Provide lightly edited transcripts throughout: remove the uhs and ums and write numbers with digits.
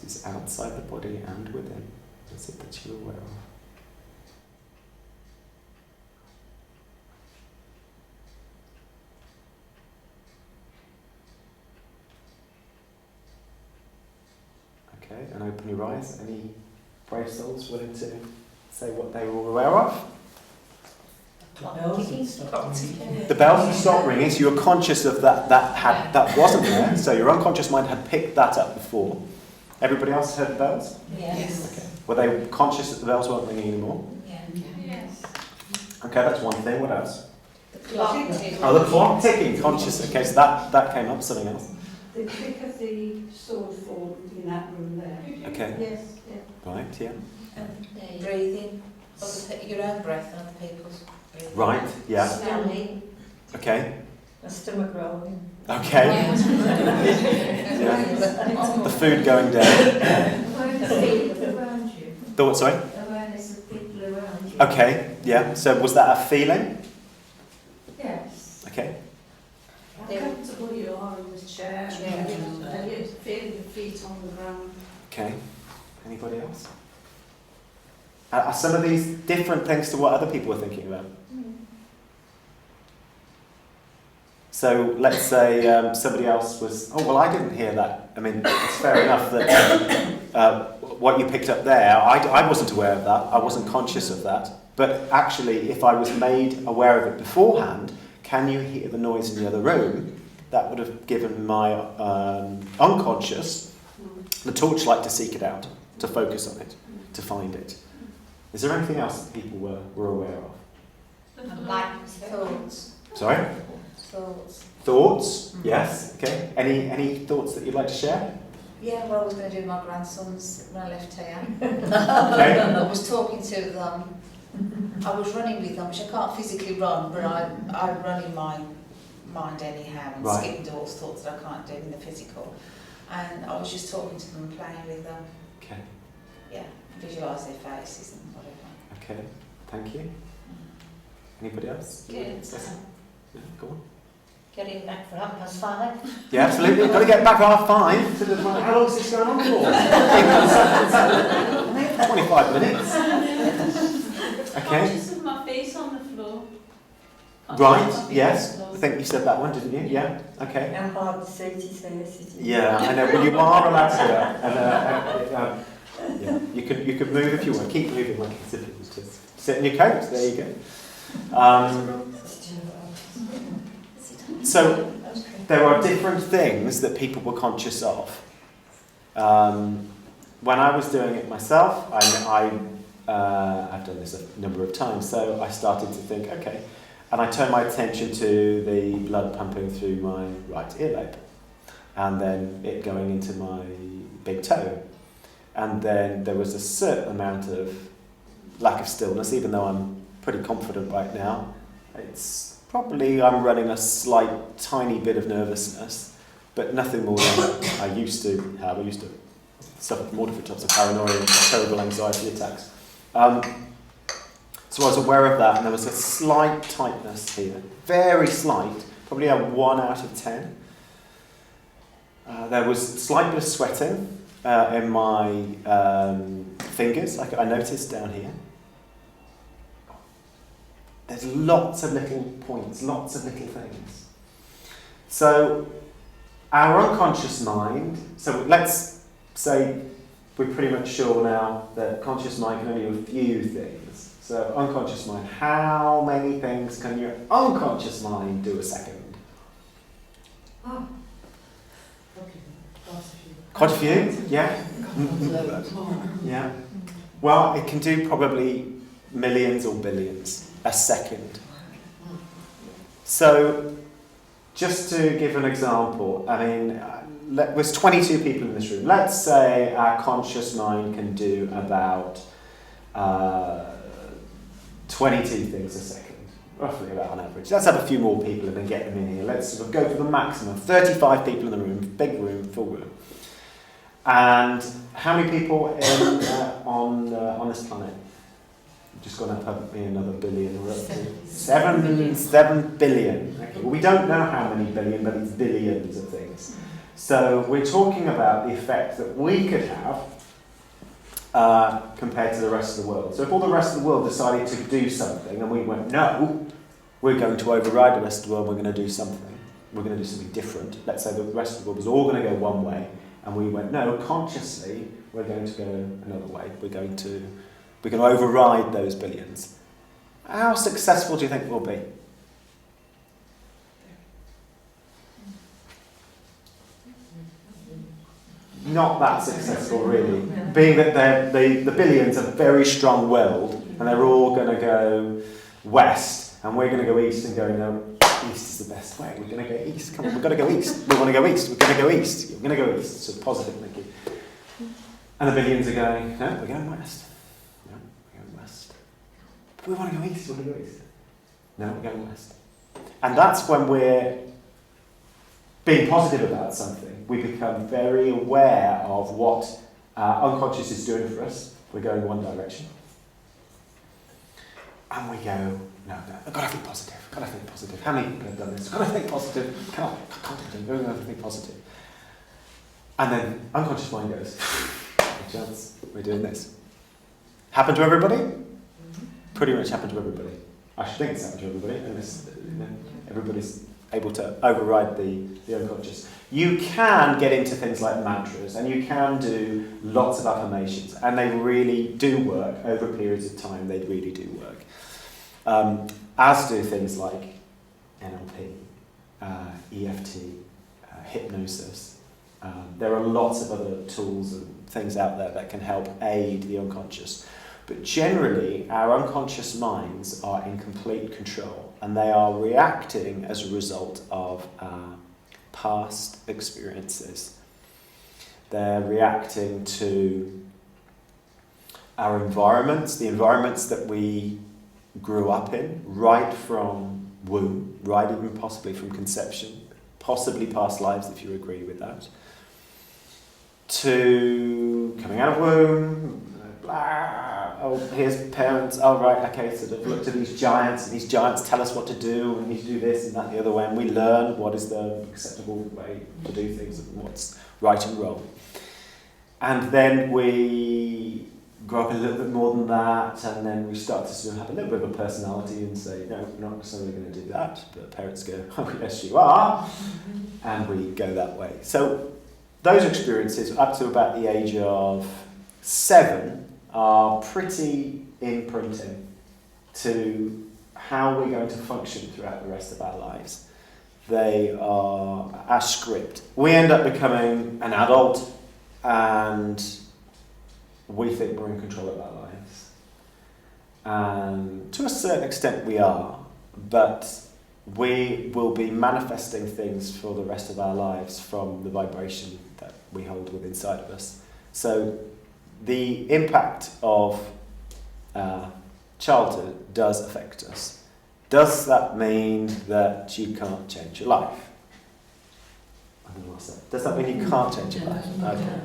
is outside the body and within? What is it that you're aware of? Okay, and open your eyes. Any brave souls willing to say what they were aware of? The bells had stopped ringing, so you were conscious of that wasn't there, so your unconscious mind had picked that up before. Everybody else heard the bells? Yes. Okay. Were they conscious that the bells weren't ringing anymore? Yes. Okay, that's one thing. What else? The clock ticking. Oh, the clock ticking, conscious. Okay, so that came up. Something else? The click of the sword fall in that room there. Okay. Yes, yeah. Right, yeah. Breathing. Your own breath and other people's breathing. Right, yeah. Smelling. Okay. The stomach growling. Okay. Yeah. The food going down. Awareness of people around you. The what, sorry? Awareness of people around you. Okay, yeah. So was that a feeling? Yes. Okay. How comfortable you are in this chair. Yeah. And you feel your feet on the ground. Okay. Anybody else? Are some of these different things to what other people were thinking about? So let's say somebody else was, oh, well, I didn't hear that. I mean, it's fair enough that what you picked up there, I wasn't aware of that. I wasn't conscious of that. But actually, if I was made aware of it beforehand, can you hear the noise in the other room? That would have given my unconscious the torchlight to seek it out, to focus on it, to find it. Is there anything else that people were aware of? Like thoughts. Sorry? Thoughts. Thoughts? Yes. Okay. Any thoughts that you'd like to share? Yeah, what I was going to do with my grandsons when I left here. Okay. I was talking to them. I was running with them, which I can't physically run, but I run in my mind anyhow and Right. skip those thoughts that I can't do in the physical. And I was just talking to them and playing with them. Okay. Yeah, visualise their faces and whatever. Okay. Thank you. Anybody else? Good. Yeah, go on. Getting back for 5:30. Yeah, absolutely. Got to get back at 5:30. How long is this going on for? 25 minutes. Okay. Conscious of my face on the floor. Right. Yes. I think you said that one, didn't you? Yeah. Okay. And hard to see his face. Yeah, I know. Well, you are allowed to do that. And yeah, you could move if you want. Keep moving like as if it was just sit in your coat. There you go. So there are different things that people were conscious of. When I was doing it myself, I've done this a number of times, so I started to think, okay, and I turned my attention to the blood pumping through my right earlobe, and then it going into my big toe, and then there was a certain amount of lack of stillness, even though I'm pretty confident right now. It's probably I'm running a slight, tiny bit of nervousness, but nothing more than I used to have. I used to suffer from all different types of paranoia and terrible anxiety attacks. So I was aware of that, and there was a slight tightness here, very slight, probably a 1 out of 10. There was a slight bit of sweating in my fingers, I noticed down here. There's lots of little points, lots of little things. So our unconscious mind, so let's say we're pretty much sure now that conscious mind can only do a few things. So unconscious mind, how many things can your unconscious mind do a second? Oh. Quite a few, yeah? Yeah. Well, it can do probably millions or billions a second. So, just to give an example, I mean, there's 22 people in this room. Let's say our conscious mind can do about 22 things a second, roughly about on average. Let's have a few more people and then get them in here. Let's sort of go for the maximum. 35 people in the room, big room, full room. And how many people on this planet? Just gone up me another billion. We're up to 7 billion. Okay. Well, we don't know how many billion, but it's billions of things. So we're talking about the effect that we could have compared to the rest of the world. So if all the rest of the world decided to do something and we went, no, we're going to override the rest of the world, we're going to do something. We're going to do something different. Let's say the rest of the world was all going to go one way and we went, no, consciously we're going to go another way. We're going to override those billions. How successful do you think we'll be? Not that successful, really. Being that the billions are very strong-willed and they're all going to go west and we're going to go east and go, no, east is the best way. We're going to go east. Come on, we've got to go east. We want to go east. We're going to go east. We're going to go east. So positive thinking. And the billions are going, no, we're going west. No, we're going west. But we want to go east. We want to go east. No, we're going west. And that's when we're being positive about something. We become very aware of what our unconscious is doing for us. We're going one direction. And we go, no, I've got to think positive. Got to think positive. How many people have done this? Got to think positive. Can't think positive. And then unconscious mind goes, no chance, we're doing this. Happen to everybody? Pretty much happen to everybody. I should think it's happened to everybody, unless everybody's able to override the unconscious. You can get into things like mantras, and you can do lots of affirmations, and they really do work over periods of time. They really do work. As do things like NLP, EFT, hypnosis. There are lots of other tools and things out there that can help aid the unconscious. But generally, our unconscious minds are in complete control, and they are reacting as a result of our past experiences. They're reacting to our environments, the environments that we grew up in, right from womb, right even possibly from conception, possibly past lives if you agree with that, to coming out of womb, blah, oh, here's parents, oh right, okay, so they've looked at these giants, and these giants tell us what to do, and we need to do this and that and the other way, and we learn what is the acceptable way to do things and what's right and wrong. And then we grow up a little bit more than that, and then we start to sort of have a little bit of a personality and say, no, we're not necessarily going to do that, but parents go, oh yes you are, and we go that way. So those experiences up to about the age of 7 are pretty imprinting to how we're going to function throughout the rest of our lives. They are our script. We end up becoming an adult and we think we're in control of our lives. And to a certain extent we are, but we will be manifesting things for the rest of our lives from the vibration that we hold within inside of us. So the impact of childhood does affect us. Does that mean that you can't change your life? I don't know what I said. Does that mean you can't change your life? Okay.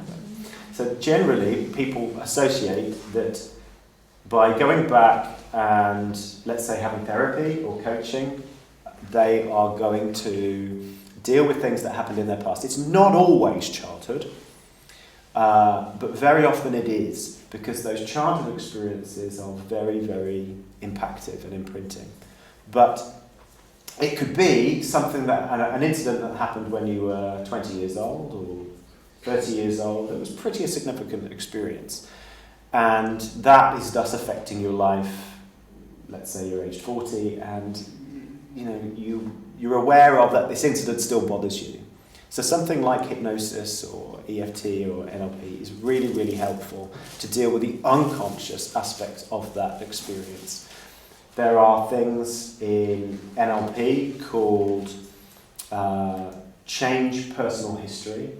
So generally, people associate that by going back and, let's say, having therapy or coaching, they are going to deal with things that happened in their past. It's not always childhood. But very often it is, because those childhood experiences are very, very impactful and imprinting. But it could be something that, an incident that happened when you were 20 years old or 30 years old. It was pretty a significant experience. And that is thus affecting your life. Let's say you're aged 40 and you're aware of that this incident still bothers you. So something like hypnosis or EFT or NLP is really, really helpful to deal with the unconscious aspects of that experience. There are things in NLP called change personal history,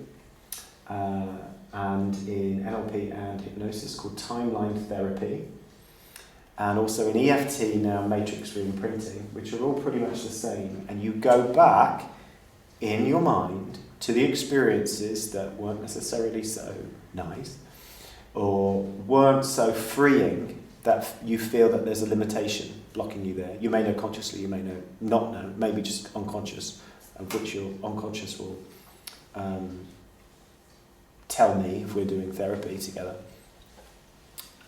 and in NLP and hypnosis called timeline therapy, and also in EFT now matrix reimprinting, which are all pretty much the same. And you go back in your mind to the experiences that weren't necessarily so nice or weren't so freeing that you feel that there's a limitation blocking you there. You may know consciously, you may not know, maybe just unconscious, of which your unconscious will tell me if we're doing therapy together.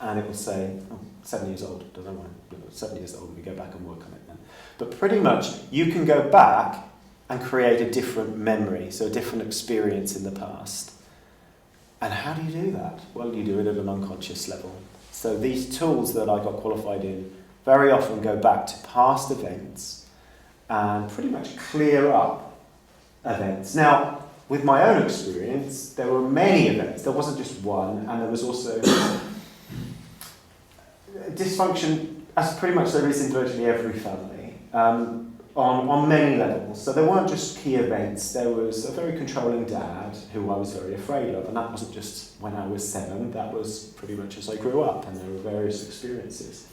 And it will say, 7 years old, don't know why, 7 years old, we go back and work on it then. But pretty much, you can go back and create a different memory, so a different experience in the past. And how do you do that? Well, you do it at an unconscious level. So these tools that I got qualified in very often go back to past events and pretty much clear up events. Now, with my own experience, there were many events. There wasn't just one, and there was also dysfunction, as pretty much there is in virtually every family, on many levels. So there weren't just key events. There was a very controlling dad who I was very afraid of, and that wasn't just when I was 7. That was pretty much as I grew up, and there were various experiences.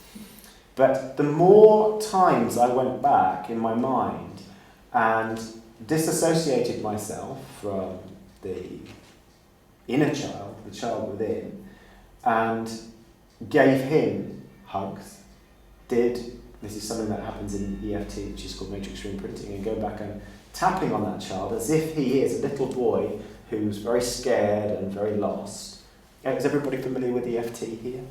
But the more times I went back in my mind and disassociated myself from the inner child, the child within, and gave him hugs, this is something that happens in EFT, which is called matrix reimprinting, and go back and tapping on that child as if he is a little boy who's very scared and very lost. Is everybody familiar with EFT here?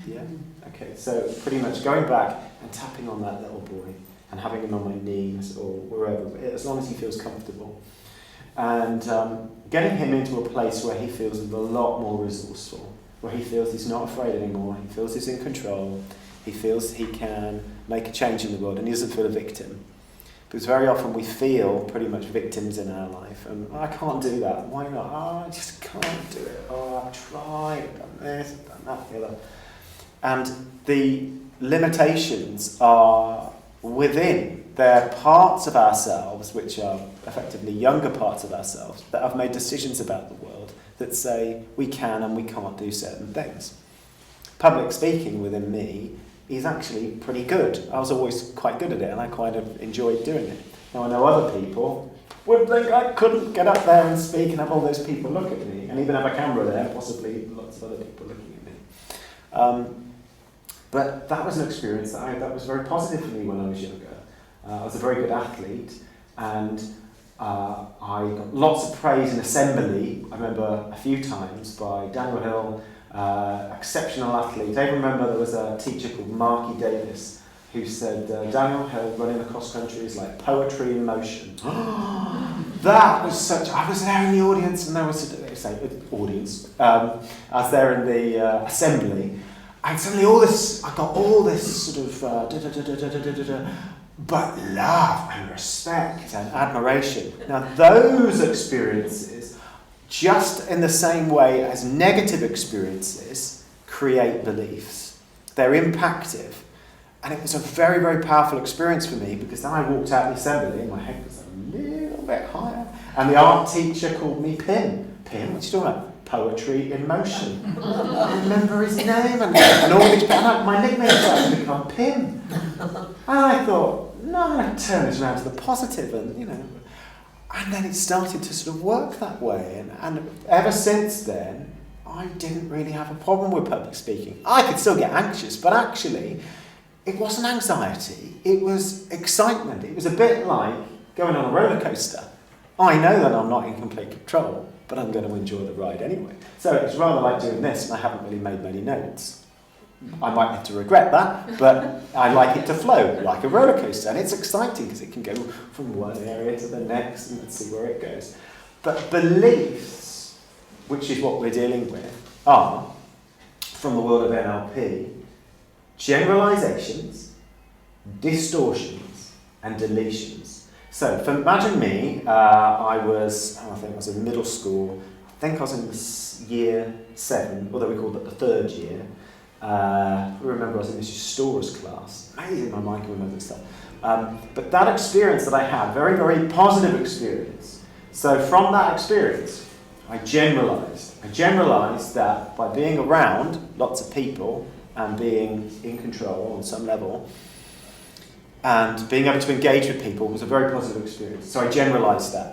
Yeah? Okay, so pretty much going back and tapping on that little boy and having him on my knees or wherever, as long as he feels comfortable. And getting him into a place where he feels a lot more resourceful, where he feels he's not afraid anymore, he feels he's in control, he feels he can make a change in the world, and he doesn't feel a victim. Because very often we feel pretty much victims in our life, and I can't do that. Why not? Oh, I just can't do it. Oh, I've tried, I've done this, I've done that, the other. And the limitations are within. They're parts of ourselves, which are effectively younger parts of ourselves, that have made decisions about the world that say we can and we can't do certain things. Public speaking within me is actually pretty good. I was always quite good at it, and I quite enjoyed doing it. Now I know other people would think I couldn't get up there and speak and have all those people look at me, and even have a camera there, possibly lots of other people looking at me. But that was an experience that was very positive for me when I was younger. I was a very good athlete, and I got lots of praise in assembly. I remember a few times by Daniel Hill, exceptional athlete. I even remember there was a teacher called Marky Davis who said, Daniel Hill running the cross country is like poetry in motion. That was I was there in the audience, and there was I was there in the assembly, and suddenly I got all this sort of but love and respect and admiration. Now those experiences, just in the same way as negative experiences create beliefs, they're impactive. And it was a very, very powerful experience for me, because then I walked out of the assembly and my head was a little bit higher, and the art teacher called me Pim. Pim, what you talking about? Poetry in motion. I remember his name, and all these, my nickname started to become Pim. And I thought, no, I'm going to turn this around to the positive, and and then it started to sort of work that way, and ever since then, I didn't really have a problem with public speaking. I could still get anxious, but actually, it wasn't anxiety, it was excitement. It was a bit like going on a roller coaster. I know that I'm not in complete control, but I'm going to enjoy the ride anyway. So it's rather like doing this, and I haven't really made many notes. I might have to regret that, but I like it to flow like a roller coaster, and it's exciting because it can go from one area to the next, and let's see where it goes. But beliefs, which is what we're dealing with, are, from the world of NLP, generalizations, distortions, and deletions. So, imagine me, I think I was in middle school, I think I was in year 7, although we called it the 3rd year. I remember I was in this Storers class. Amazing, my mind can remember this stuff. But that experience that I had, very, very positive experience. So from that experience, I generalised. I generalised that by being around lots of people and being in control on some level, and being able to engage with people was a very positive experience. So I generalised that.